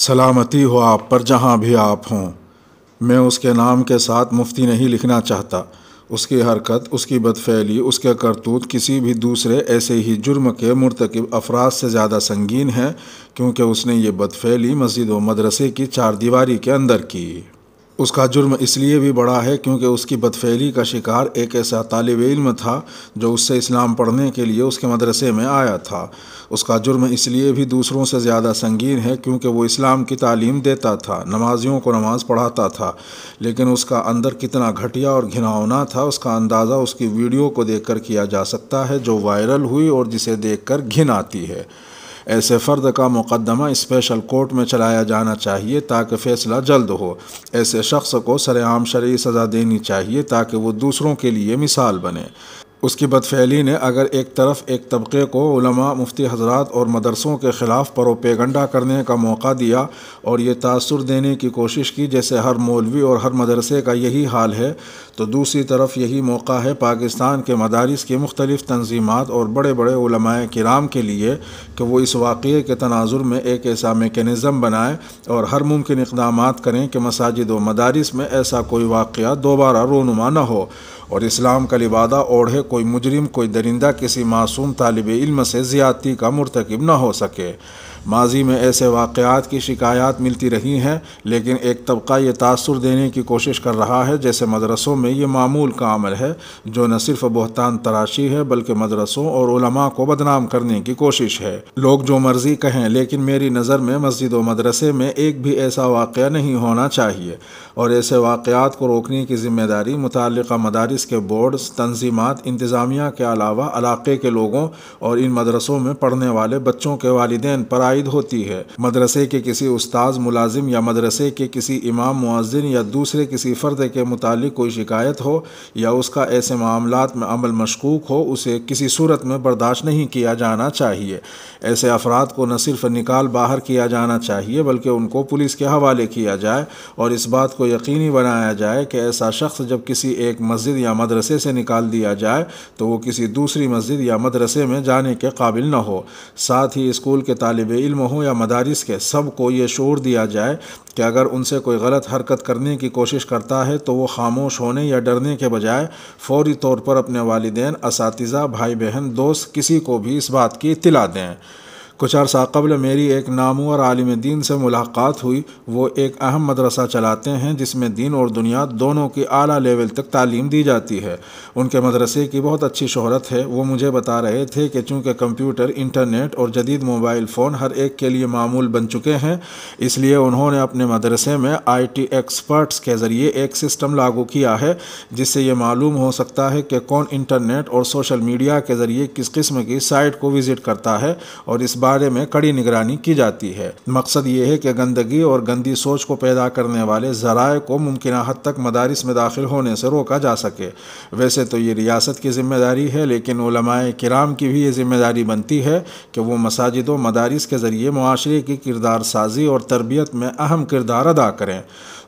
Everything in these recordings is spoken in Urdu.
سلامتی ہو آپ پر جہاں بھی آپ ہوں۔ میں اس کے نام کے ساتھ مفتی نہیں لکھنا چاہتا۔ اس کی حرکت، اس کی بدفعلی، اس کے کرتوت کسی بھی دوسرے ایسے ہی جرم کے مرتکب افراد سے زیادہ سنگین ہے، کیونکہ اس نے یہ بدفعلی مسجد و مدرسے کی چار دیواری کے اندر کی۔ اس کا جرم اس لیے بھی بڑا ہے کیونکہ اس کی بدفعلی کا شکار ایک ایسا طالب علم تھا جو اس سے اسلام پڑھنے کے لیے اس کے مدرسے میں آیا تھا۔ اس کا جرم اس لیے بھی دوسروں سے زیادہ سنگین ہے کیونکہ وہ اسلام کی تعلیم دیتا تھا، نمازیوں کو نماز پڑھاتا تھا، لیکن اس کا اندر کتنا گھٹیا اور گھناؤنا تھا اس کا اندازہ اس کی ویڈیو کو دیکھ کر کیا جا سکتا ہے جو وائرل ہوئی اور جسے دیکھ کر گھن آتی ہے۔ ایسے فرد کا مقدمہ اسپیشل کورٹ میں چلایا جانا چاہیے تاکہ فیصلہ جلد ہو۔ ایسے شخص کو سرعام شرعی سزا دینی چاہیے تاکہ وہ دوسروں کے لیے مثال بنے۔ اس کی بدفعلی نے اگر ایک طرف ایک طبقے کو علماء، مفتی حضرات اور مدرسوں کے خلاف پروپیگنڈا کرنے کا موقع دیا اور یہ تاثر دینے کی کوشش کی جیسے ہر مولوی اور ہر مدرسے کا یہی حال ہے، تو دوسری طرف یہی موقع ہے پاکستان کے مدارس کی مختلف تنظیمات اور بڑے بڑے علماء کرام کے لیے کہ وہ اس واقعے کے تناظر میں ایک ایسا میکینزم بنائیں اور ہر ممکن اقدامات کریں کہ مساجد و مدارس میں ایسا کوئی واقعہ دوبارہ رونما نہ ہو اور اسلام کا لبادہ اوڑھے کوئی مجرم، کوئی درندہ کسی معصوم طالب علم سے زیادتی کا مرتکب نہ ہو سکے۔ ماضی میں ایسے واقعات کی شکایات ملتی رہی ہیں، لیکن ایک طبقہ یہ تاثر دینے کی کوشش کر رہا ہے جیسے مدرسوں میں یہ معمول کا عمل ہے، جو نہ صرف بہتان تراشی ہے بلکہ مدرسوں اور علماء کو بدنام کرنے کی کوشش ہے۔ لوگ جو مرضی کہیں، لیکن میری نظر میں مسجد و مدرسے میں ایک بھی ایسا واقعہ نہیں ہونا چاہیے، اور ایسے واقعات کو روکنے کی ذمہ داری متعلقہ مدارس کے بورڈز، تنظیمات، انتظامیہ کے علاوہ علاقے کے لوگوں اور ان مدرسوں میں پڑھنے والے بچوں کے والدین پر عائد ہوتی ہے۔ مدرسے کے کسی استاذ، ملازم یا مدرسے کے کسی امام، مؤذن یا دوسرے کسی فرد کے متعلق کوئی شکایت ہو یا اس کا ایسے معاملات میں عمل مشکوک ہو، اسے کسی صورت میں برداشت نہیں کیا جانا چاہیے۔ ایسے افراد کو نہ صرف نکال باہر کیا جانا چاہیے بلکہ ان کو پولیس کے حوالے کیا جائے اور اس بات کو یقینی بنایا جائے کہ ایسا شخص جب کسی ایک مسجد یا مدرسے سے نکال دیا جائے تو وہ کسی دوسری مسجد یا مدرسے میں جانے کے قابل نہ ہو۔ ساتھ ہی اسکول کے طالب علم ہوں یا مدارس کے، سب کو یہ شعور دیا جائے کہ اگر ان سے کوئی غلط حرکت کرنے کی کوشش کرتا ہے تو وہ خاموش ہونے یا ڈرنے کے بجائے فوری طور پر اپنے والدین، اساتذہ، بھائی بہن، دوست، کسی کو بھی اس بات کی اطلاع دیں۔ کچھ عرصہ قبل میری ایک نامور عالم دین سے ملاقات ہوئی۔ وہ ایک اہم مدرسہ چلاتے ہیں جس میں دین اور دنیا دونوں کی اعلیٰ لیول تک تعلیم دی جاتی ہے۔ ان کے مدرسے کی بہت اچھی شہرت ہے۔ وہ مجھے بتا رہے تھے کہ چونکہ کمپیوٹر، انٹرنیٹ اور جدید موبائل فون ہر ایک کے لیے معمول بن چکے ہیں، اس لیے انہوں نے اپنے مدرسے میں IT ایکسپرٹس کے ذریعے ایک سسٹم لاگو کیا ہے جس سے یہ معلوم ہو سکتا ہے کہ کون انٹرنیٹ اور سوشل میڈیا کے ذریعے کس قسم کی سائٹ کو وزٹ کرتا ہے، اور اس بارے میں کڑی نگرانی کی جاتی ہے۔ مقصد یہ ہے کہ گندگی اور گندی سوچ کو پیدا کرنے والے ذرائع کو ممکنہ حد تک مدارس میں داخل ہونے سے روکا جا سکے۔ ویسے تو یہ ریاست کی ذمہ داری ہے، لیکن علماء کرام کی بھی یہ ذمہ داری بنتی ہے کہ وہ مساجد و مدارس کے ذریعے معاشرے کی کردار سازی اور تربیت میں اہم کردار ادا کریں۔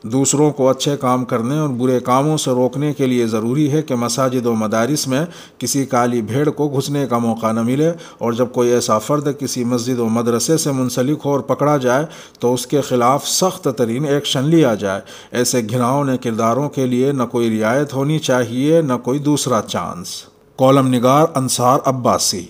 دوسروں کو اچھے کام کرنے اور برے کاموں سے روکنے کے لیے ضروری ہے کہ مساجد و مدارس میں کسی کالی بھیڑ کو گھسنے کا موقع نہ ملے، اور جب کوئی ایسا فرد کسی مسجد و مدرسے سے منسلک ہو اور پکڑا جائے تو اس کے خلاف سخت ترین ایکشن لیا جائے۔ ایسے گھناؤنے کرداروں کے لیے نہ کوئی رعایت ہونی چاہیے، نہ کوئی دوسرا چانس۔ کالم نگار انصار عباسی۔